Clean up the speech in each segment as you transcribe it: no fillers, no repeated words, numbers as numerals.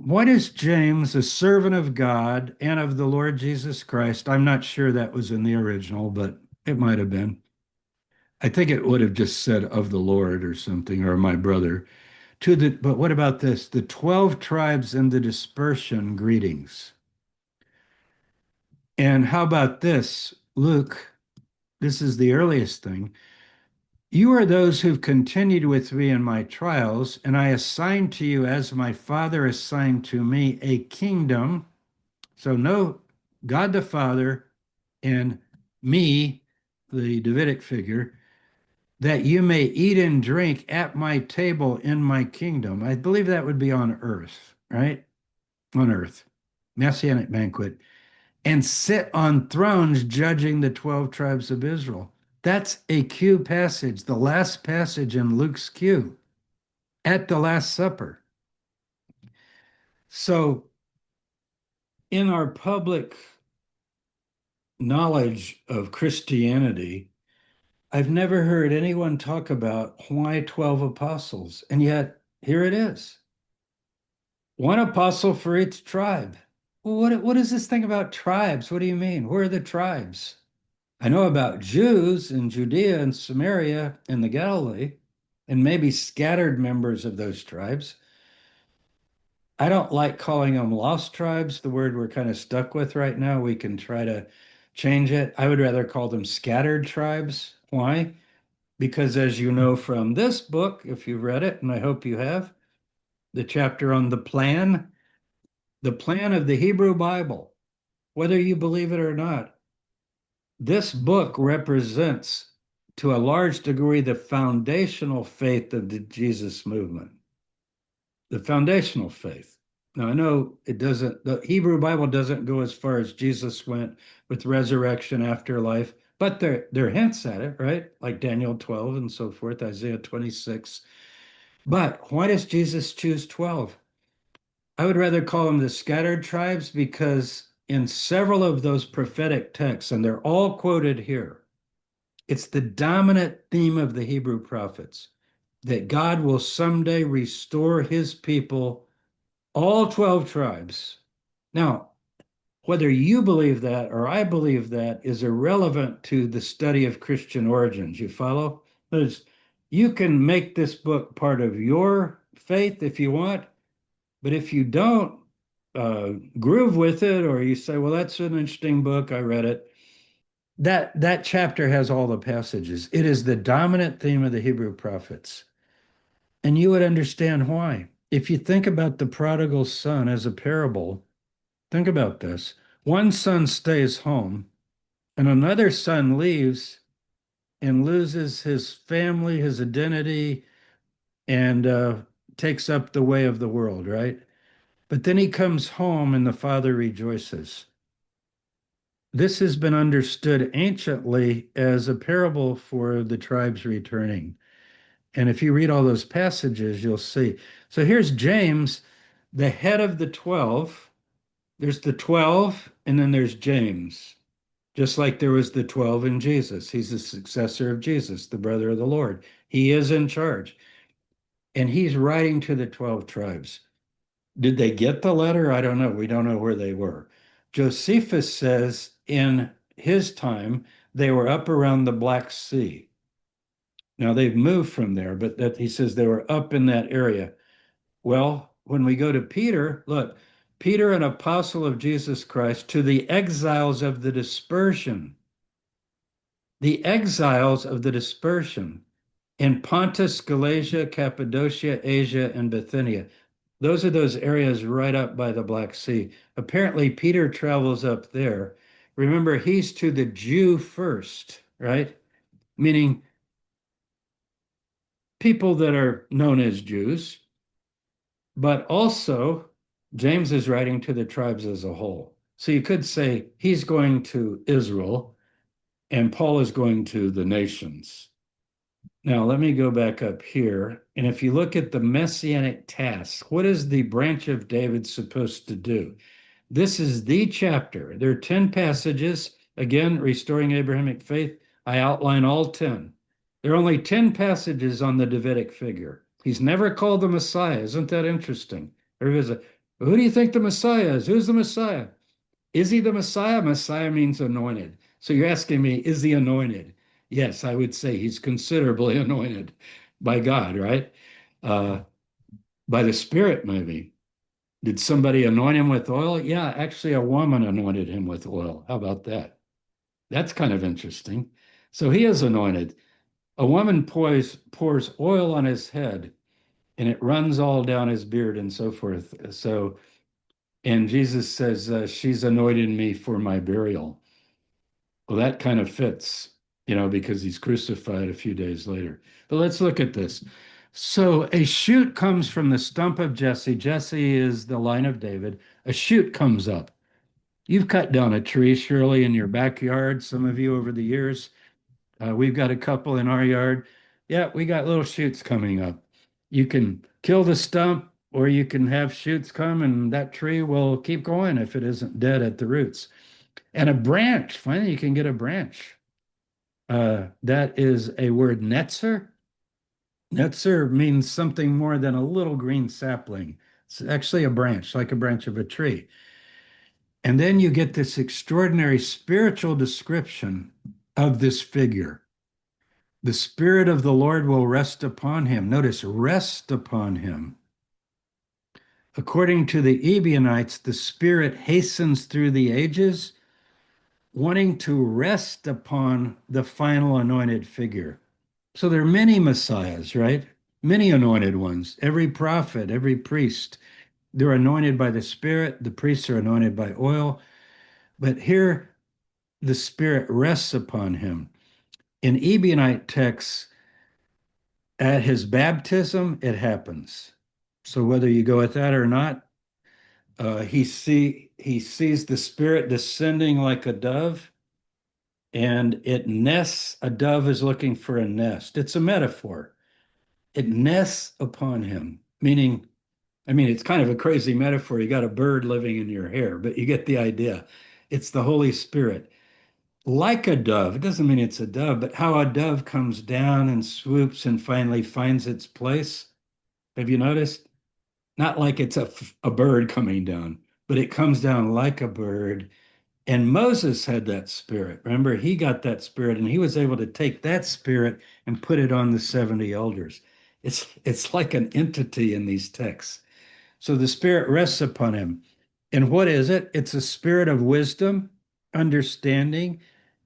What is James, a servant of God and of the Lord Jesus Christ? I'm not sure that was in the original, but it might have been. I think it would have just said of the Lord or something, or my brother. But what about this? The 12 tribes in the dispersion greetings. And how about this? Luke, this is the earliest thing. You are those who've continued with me in my trials, and I assign to you, as my Father assigned to me, a kingdom. So, no, God the Father and me, the Davidic figure, that you may eat and drink at my table in my kingdom. I believe that would be on earth, right? On earth, messianic banquet, and sit on thrones judging the 12 tribes of Israel. That's a Q passage, the last passage in Luke's Q at the Last Supper. So, in our public knowledge of Christianity, I've never heard anyone talk about why 12 apostles. And yet, here it is, one apostle for each tribe. Well, what is this thing about tribes? What do you mean? Where are the tribes? I know about Jews in Judea and Samaria and the Galilee, and maybe scattered members of those tribes. I don't like calling them lost tribes, the word we're kind of stuck with right now. We can try to change it. I would rather call them scattered tribes. Why? Because, as you know from this book, if you've read it, and I hope you have, the chapter on the plan of the Hebrew Bible, whether you believe it or not, this book represents, to a large degree, the foundational faith of the Jesus movement, the foundational faith. Now, I know it doesn't, the Hebrew Bible doesn't go as far as Jesus went with resurrection, afterlife, but there are hints at it, right? Like Daniel 12 and so forth, Isaiah 26. But why does Jesus choose 12? I would rather call them the scattered tribes because in several of those prophetic texts, and they're all quoted here, it's the dominant theme of the Hebrew prophets that God will someday restore his people, all 12 tribes. Now, whether you believe that or I believe that is irrelevant to the study of Christian origins. You follow? There's, you can make this book part of your faith if you want, but if you don't groove with it, or you say, well, that's an interesting book, I read it, that chapter has all the passages. It is the dominant theme of the Hebrew prophets. And you would understand why. If you think about the prodigal son as a parable, think about this. One son stays home, and another son leaves and loses his family, his identity, and takes up the way of the world, right? But then he comes home and the father rejoices. This has been understood anciently as a parable for the tribes returning. And if you read all those passages, you'll see. So here's James, the head of the 12. There's the 12, and then there's James, just like there was the 12 in Jesus. He's the successor of Jesus, the brother of the Lord. He is in charge. And he's writing to the 12 tribes. Did they get the letter? I don't know. We don't know where they were. Josephus says in his time, they were up around the Black Sea. Now they've moved from there, but that he says they were up in that area. Well, when we go to Peter, look, Peter, an apostle of Jesus Christ, to the exiles of the dispersion, the exiles of the dispersion in Pontus, Galatia, Cappadocia, Asia, and Bithynia. Those are those areas right up by the Black Sea. Apparently, Peter travels up there. Remember, he's to the Jew first, right? Meaning people that are known as Jews, but also James is writing to the tribes as a whole. So you could say he's going to Israel and Paul is going to the nations. Now, let me go back up here. And if you look at the messianic task, what is the branch of David supposed to do? This is the chapter. There are 10 passages. Again, restoring Abrahamic faith. I outline all 10. There are only 10 passages on the Davidic figure. He's never called the Messiah. Isn't that interesting? There is Who do you think the Messiah is? Who's the Messiah? Is he the Messiah? Messiah means anointed. So you're asking me, is he anointed? Yes, I would say he's considerably anointed by God, right? Uh, by the Spirit, maybe. Did somebody anoint him with oil? Yeah, actually, a woman anointed him with oil. How about that? That's kind of interesting. So he is anointed. A woman pours oil on his head and it runs all down his beard and so forth. So, and Jesus says, she's anointed me for my burial. Well, that kind of fits, because he's crucified a few days later. But let's look at this. So a shoot comes from the stump of Jesse. Jesse is the line of David. A shoot comes up. You've cut down a tree, surely, in your backyard, some of you over the years. We've got a couple in our yard. Yeah, we got little shoots coming up. You can kill the stump, or you can have shoots come, and that tree will keep going if it isn't dead at the roots. And a branch, finally, you can get a branch. That is a word, netzer. Netzer means something more than a little green sapling. It's actually a branch, like a branch of a tree. And then you get this extraordinary spiritual description of this figure. The Spirit of the Lord will rest upon him. Notice, rest upon him. According to the Ebionites, the Spirit hastens through the ages, wanting to rest upon the final anointed figure. So there are many messiahs, right? Many anointed ones. Every prophet, every priest, they're anointed by the Spirit. The priests are anointed by oil. But here, the Spirit rests upon him. In Ebionite texts, at his baptism, it happens. So whether you go with that or not, he sees the Spirit descending like a dove, and it nests. A dove is looking for a nest. It's a metaphor. It nests upon him, meaning, I mean, it's kind of a crazy metaphor. You got a bird living in your hair, but you get the idea. It's the Holy Spirit. Like a dove, it doesn't mean it's a dove, but how a dove comes down and swoops and finally finds its place. Have you noticed? Not like it's a bird coming down, but it comes down like a bird. And Moses had that spirit. Remember, he got that spirit and he was able to take that spirit and put it on the 70 elders. It's like an entity in these texts. So the Spirit rests upon him. And what is it? It's a spirit of wisdom, understanding,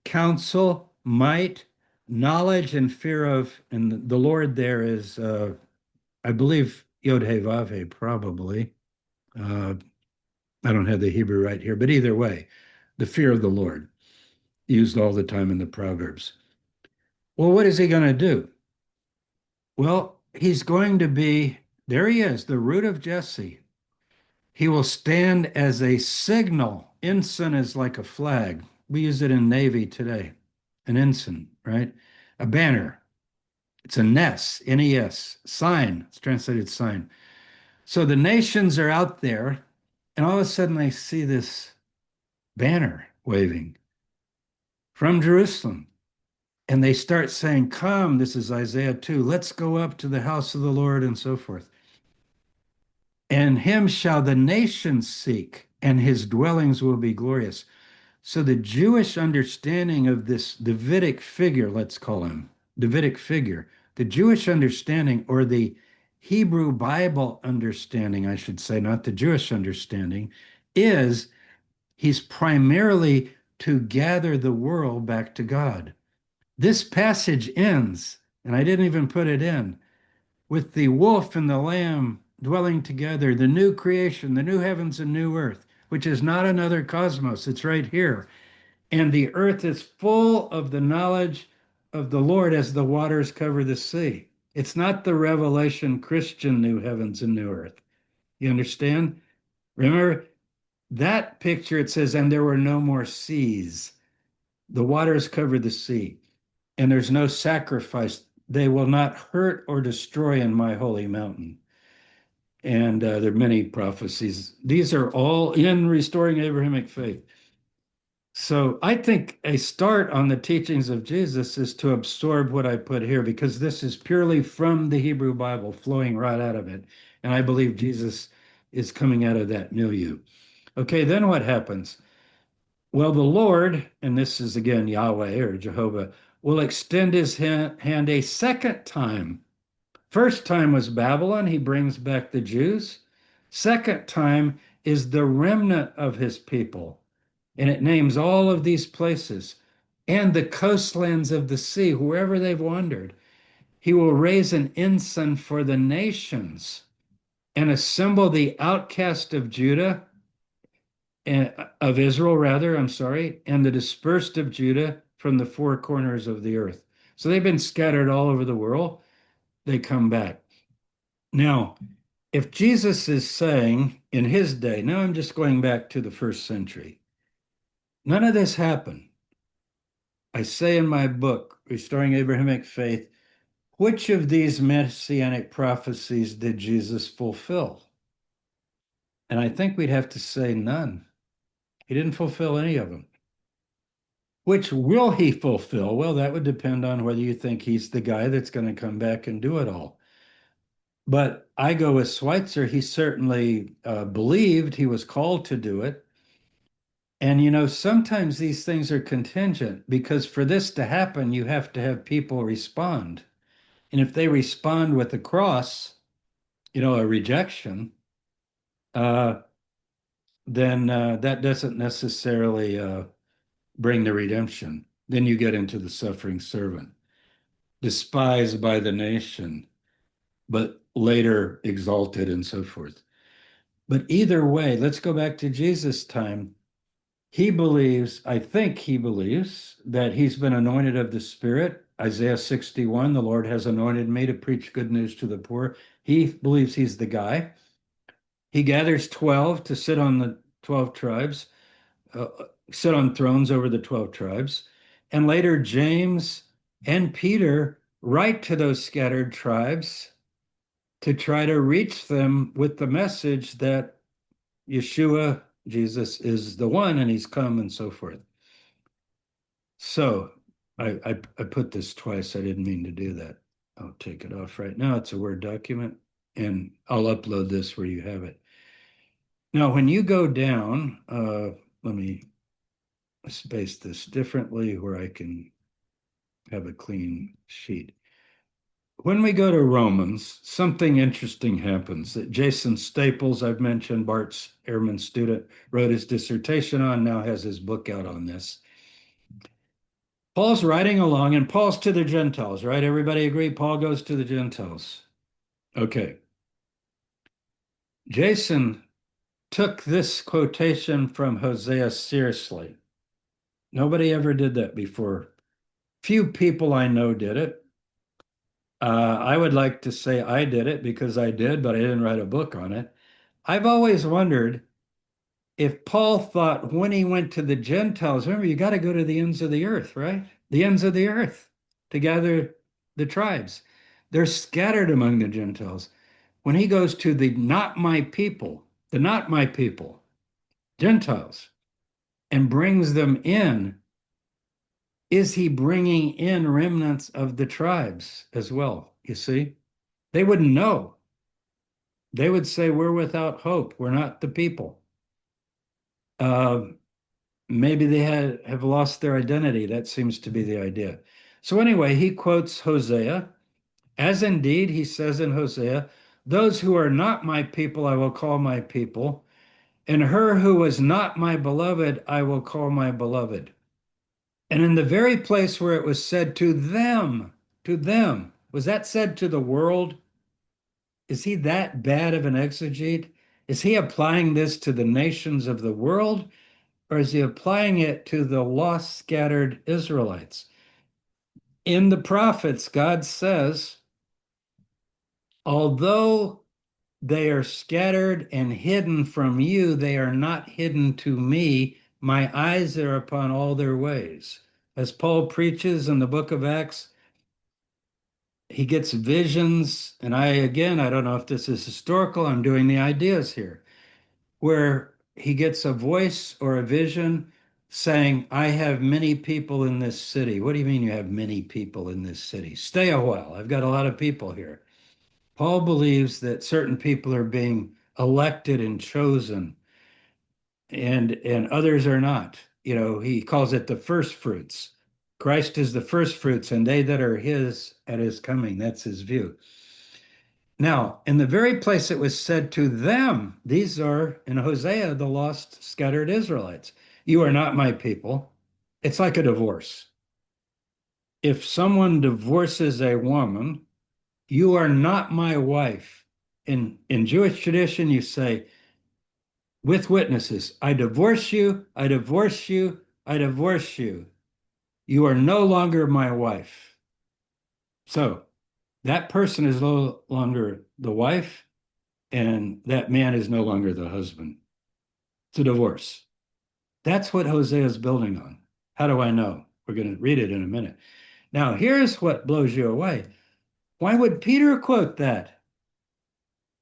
counsel, might, knowledge, and fear of. And the Lord there is, I believe, Yod He Vav He, probably. Uh, I don't have the Hebrew right here, but either way, the fear of the Lord, used all the time in the Proverbs. Well, what is he going to do? Well, he's going to be, there he is, the root of Jesse. He will stand as a signal. Ensign is like a flag. We use it in Navy today. An ensign, right? A banner. It's a NES, N-E-S, sign. It's translated sign. So the nations are out there, and all of a sudden they see this banner waving from Jerusalem. And they start saying, come, this is Isaiah 2, let's go up to the house of the Lord and so forth. And him shall the nations seek, and his dwellings will be glorious. So the Jewish understanding of this Davidic figure, let's call him Davidic figure, the Jewish understanding, or the Hebrew Bible understanding, I should say, not the Jewish understanding, is he's primarily to gather the world back to God. This passage ends, and I didn't even put it in, with the wolf and the lamb dwelling together, the new creation, the new heavens and new earth, which is not another cosmos. It's right here. And the earth is full of the knowledge of the Lord as the waters cover the sea. It's not the Revelation Christian new heavens and new earth. You understand? Remember that picture, it says, and there were no more seas. The waters covered the sea, and there's no sacrifice. They will not hurt or destroy in my holy mountain. And there are many prophecies. These are all in restoring Abrahamic faith. So I think a start on the teachings of Jesus is to absorb what I put here, because this is purely from the Hebrew Bible, flowing right out of it. And I believe Jesus is coming out of that milieu. Okay, then what happens? Well, the Lord, and this is again Yahweh or Jehovah, will extend his hand a second time. First time was Babylon, he brings back the Jews. Second time is the remnant of his people. And it names all of these places and the coastlands of the sea, wherever they've wandered. He will raise an ensign for the nations and assemble the outcast of Judah, of Israel, rather, I'm sorry, and the dispersed of Judah from the four corners of the earth. So they've been scattered all over the world. They come back. Now, if Jesus is saying in his day, now I'm just going back to the first century, none of this happened. I say in my book, Restoring Abrahamic Faith, which of these messianic prophecies did Jesus fulfill? And I think we'd have to say none. He didn't fulfill any of them. Which will he fulfill? Well, that would depend on whether you think he's the guy that's going to come back and do it all. But I go with Schweitzer. He certainly believed he was called to do it. And sometimes these things are contingent because for this to happen, you have to have people respond. And if they respond with a cross, a rejection, uh, then that doesn't necessarily bring the redemption. Then you get into the suffering servant, despised by the nation, but later exalted and so forth. But either way, let's go back to Jesus' time. He believes, I think he believes, that he's been anointed of the Spirit. Isaiah 61, the Lord has anointed me to preach good news to the poor. He believes he's the guy. He gathers 12 to sit on the 12 tribes, sit on thrones over the 12 tribes. And later, James and Peter write to those scattered tribes to try to reach them with the message that Yeshua, Jesus, is the one and he's come and so forth. So I put this twice. I didn't mean to do that. I'll take it off right now. It's a Word document and I'll upload this where you have it. Now, when you go down, let me space this differently where I can have a clean sheet. When we go to Romans, something interesting happens that Jason Staples, I've mentioned, Bart's Ehrman student, wrote his dissertation on, now has his book out on this. Paul's writing along, and Paul's to the Gentiles, right? Everybody agree? Paul goes to the Gentiles. Okay. Jason took this quotation from Hosea seriously. Nobody ever did that before. Few people I know did it. I would like to say I did it because I did, but I didn't write a book on it. I've always wondered if Paul thought when he went to the Gentiles, remember, you got to go to the ends of the earth, right? The ends of the earth to gather the tribes. They're scattered among the Gentiles. When he goes to the not my people, the not my people, Gentiles, and brings them in, is he bringing in remnants of the tribes as well? You see, they wouldn't know. They would say, we're without hope. We're not the people. Uh, maybe they have lost their identity. That seems to be the idea. So anyway, he quotes Hosea, as indeed he says in Hosea, those who are not my people, I will call my people, and her who was not my beloved, I will call my beloved. And in the very place where it was said to them, was that said to the world? Is he that bad of an exegete? Is he applying this to the nations of the world, or is he applying it to the lost, scattered Israelites? In the prophets, God says, although they are scattered and hidden from you, they are not hidden to me. My eyes are upon all their ways. As Paul preaches in the book of Acts, he gets visions, and again, I don't know if this is historical, I'm doing the ideas here, where he gets a voice or a vision saying, I have many people in this city. What do you mean you have many people in this city? Stay a while. I've got a lot of people here. Paul believes that certain people are being elected and chosen, and others are not. He calls it the first fruits. Christ is the first fruits, and they that are his at his coming. That's his view. Now, in the very place it was said to them, these are in Hosea, the lost, scattered Israelites, you are not my people. It's like a divorce. If someone divorces a woman, you are not my wife. In Jewish tradition, you say, with witnesses, I divorce you, I divorce you, I divorce you. You are no longer my wife. So that person is no longer the wife, and that man is no longer the husband. It's a divorce. That's what Hosea is building on. How do I know? We're going to read it in a minute. Now, here's what blows you away. Why would Peter quote that?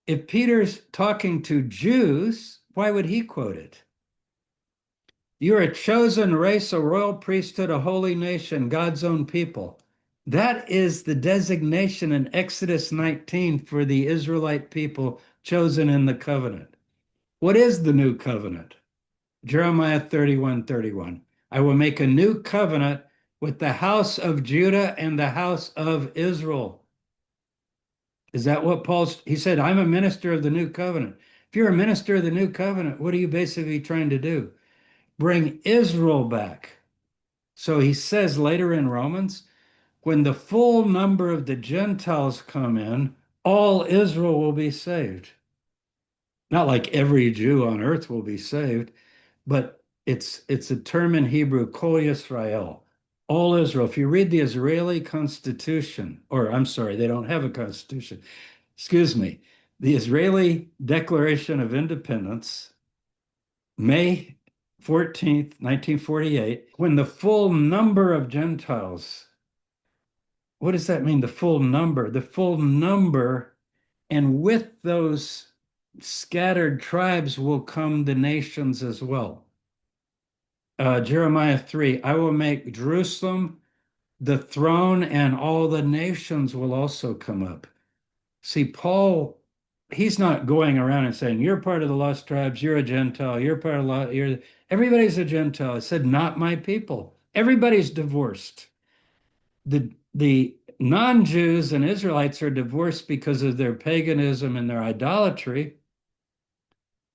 If Peter's talking to Jews, why would he quote it? You're a chosen race, a royal priesthood, a holy nation, God's own people. That is the designation in Exodus 19 for the Israelite people chosen in the covenant. What is the new covenant? Jeremiah 31:31. I will make a new covenant with the house of Judah and the house of Israel. Is that what he said? I'm a minister of the new covenant. If you're a minister of the new covenant, what are you basically trying to do? Bring Israel back. So he says later in Romans, when the full number of the Gentiles come in, all Israel will be saved. Not like every Jew on earth will be saved, but it's a term in Hebrew, Kol Yisrael, all Israel. If you read the Israeli Constitution, or I'm sorry, they don't have a constitution. Excuse me, the Israeli Declaration of Independence, May 14th, 1948, when the full number of Gentiles, what does that mean? The full number, and with those scattered tribes will come the nations as well. Jeremiah 3, I will make Jerusalem the throne, and all the nations will also come up. See, Paul, he's not going around and saying, you're part of the lost tribes, you're a Gentile, you're part of everybody's a Gentile. It said, not my people. Everybody's divorced. The non-Jews and Israelites are divorced because of their paganism and their idolatry.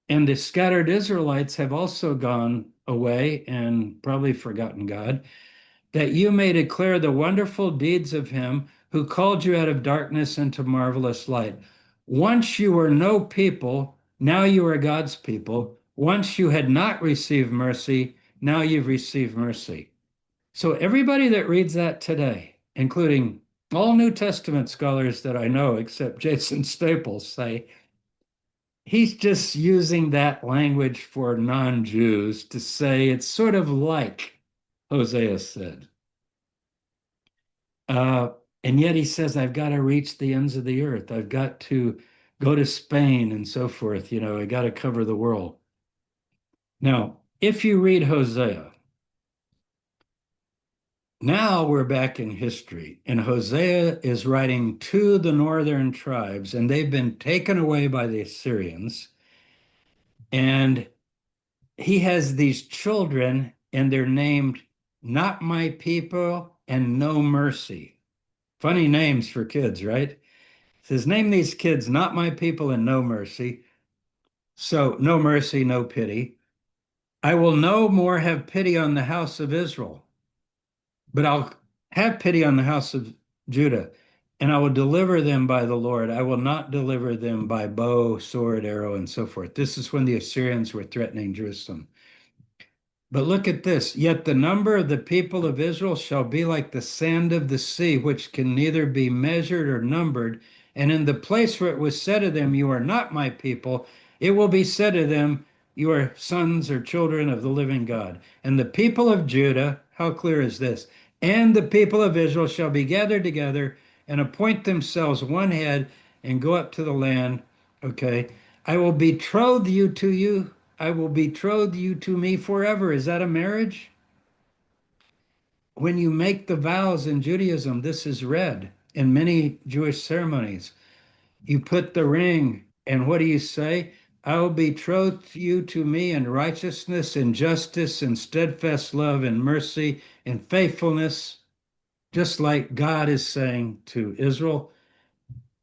And the scattered Israelites have also gone away and probably forgotten God, that you may declare the wonderful deeds of him who called you out of darkness into marvelous light. Once you were no people, now you are God's people. Once you had not received mercy, now you've received mercy. So everybody that reads that today, including all New Testament scholars that I know, except Jason Staples, say he's just using that language for non-Jews to say it's sort of like Hosea said. And yet he says, I've got to reach the ends of the earth. I've got to go to Spain and so forth. I got to cover the world. Now, if you read Hosea, now we're back in history, and Hosea is writing to the northern tribes, and they've been taken away by the Assyrians. And he has these children, and they're named Not My People and No Mercy. Funny names for kids, right? It says, name these kids Not My People and No Mercy. So, no mercy, no pity. I will no more have pity on the house of Israel, but I'll have pity on the house of Judah, and I will deliver them by the Lord. I will not deliver them by bow, sword, arrow, and so forth. This is when the Assyrians were threatening Jerusalem. But look at this. Yet the number of the people of Israel shall be like the sand of the sea, which can neither be measured or numbered. And in the place where it was said to them, you are not my people, it will be said to them, you are sons or children of the living God. And the people of Judah, how clear is this? And the people of Israel shall be gathered together and appoint themselves one head and go up to the land. Okay. I will betroth you to you. I will betroth you to me forever. Is that a marriage? When you make the vows in Judaism, this is read in many Jewish ceremonies. You put the ring, and what do you say? I will betroth you to me in righteousness and justice and steadfast love and mercy and faithfulness, just like God is saying to Israel.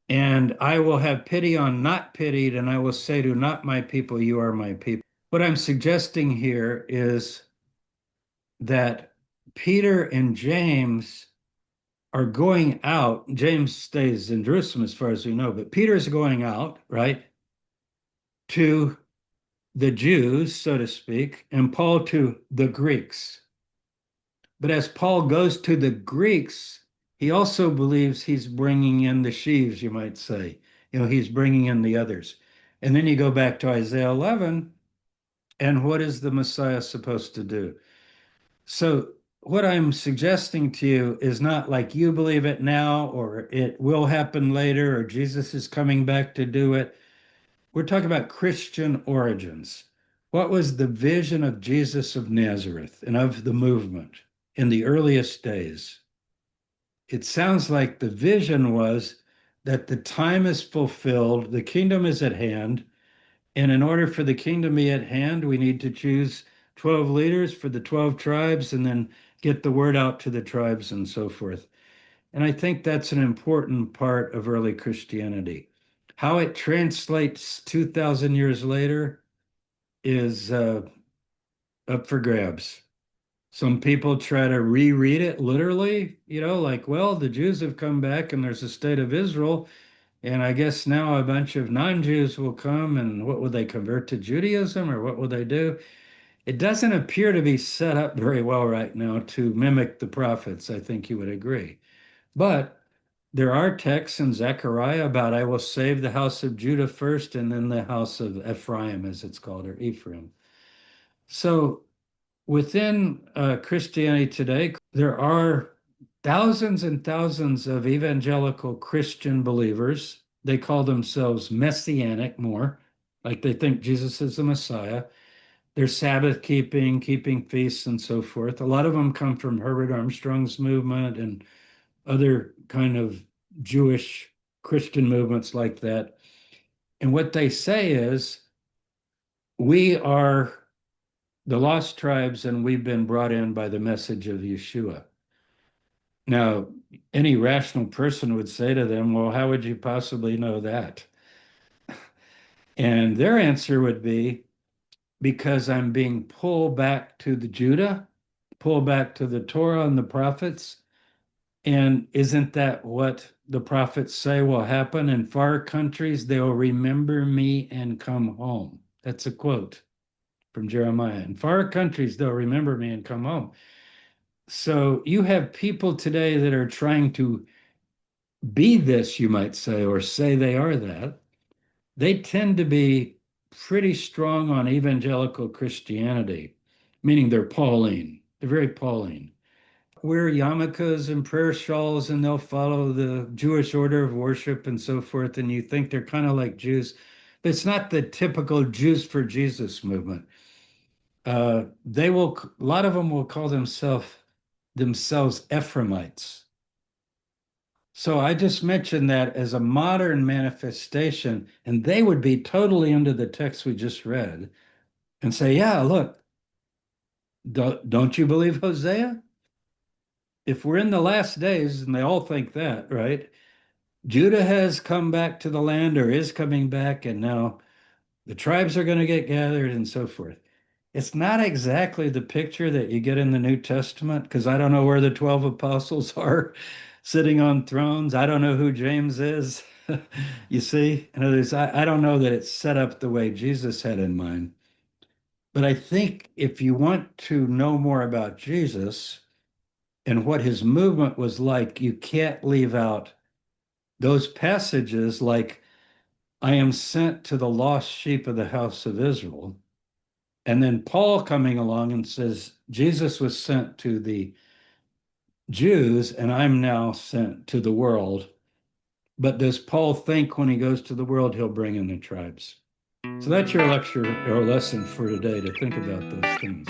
And I will have pity on not pitied, and I will say to not my people, you are my people. What I'm suggesting here is that Peter and James are going out. James stays in Jerusalem as far as we know, but Peter's going out, right, to the Jews, so to speak, and Paul to the Greeks. But as Paul goes to the Greeks, he also believes he's bringing in the sheaves, you might say. He's bringing in the others. And then you go back to Isaiah 11, and what is the Messiah supposed to do? So, what I'm suggesting to you is not like you believe it now, or it will happen later, or Jesus is coming back to do it. We're talking about Christian origins. What was the vision of Jesus of Nazareth and of the movement in the earliest days? It sounds like the vision was that the time is fulfilled, the kingdom is at hand, and in order for the kingdom to be at hand, we need to choose 12 leaders for the 12 tribes and then get the word out to the tribes and so forth. And I think that's an important part of early Christianity. How it translates 2,000 years later is up for grabs. Some people try to reread it literally, like, well, the Jews have come back and there's a state of Israel. And I guess now a bunch of non-Jews will come, and what would they convert to Judaism, or what will they do? It doesn't appear to be set up very well right now to mimic the prophets. I think you would agree. But there are texts in Zechariah about I will save the house of Judah first and then the house of Ephraim, as it's called, or Ephraim. So within Christianity today, there are thousands and thousands of evangelical Christian believers. They call themselves messianic more, like they think Jesus is the Messiah. They're Sabbath keeping, keeping feasts, and so forth. A lot of them come from Herbert Armstrong's movement and other kind of Jewish Christian movements like that. And what they say is, we are the lost tribes and we've been brought in by the message of Yeshua. Now, any rational person would say to them, well, how would you possibly know that? And their answer would be, because I'm being pulled back to the Judah, pulled back to the Torah and the prophets. And isn't that what the prophets say will happen? In far countries, they will remember me and come home. That's a quote from Jeremiah. In far countries, they'll remember me and come home. So you have people today that are trying to be this, you might say, or say they are that. They tend to be pretty strong on evangelical Christianity, meaning they're Pauline. They're very Pauline. Wear yarmulkes and prayer shawls, and they'll follow the Jewish order of worship and so forth. And you think they're kind of like Jews, but it's not the typical Jews for Jesus movement. They will, a lot of them will call themselves Ephraimites. So I just mentioned that as a modern manifestation, and they would be totally into the text we just read and say, yeah, look, don't you believe Hosea? If we're in the last days, and they all think that, right? Judah has come back to the land or is coming back, and now the tribes are going to get gathered and so forth. It's not exactly the picture that you get in the New Testament, because I don't know where the 12 apostles are sitting on thrones. I don't know who James is. You see? In other words, I don't know that it's set up the way Jesus had in mind. But I think if you want to know more about Jesus and what his movement was like, you can't leave out those passages like, I am sent to the lost sheep of the house of Israel. And then Paul coming along and says, Jesus was sent to the Jews, and I'm now sent to the world. But does Paul think when he goes to the world, he'll bring in the tribes? So that's your lecture or lesson for today, to think about those things.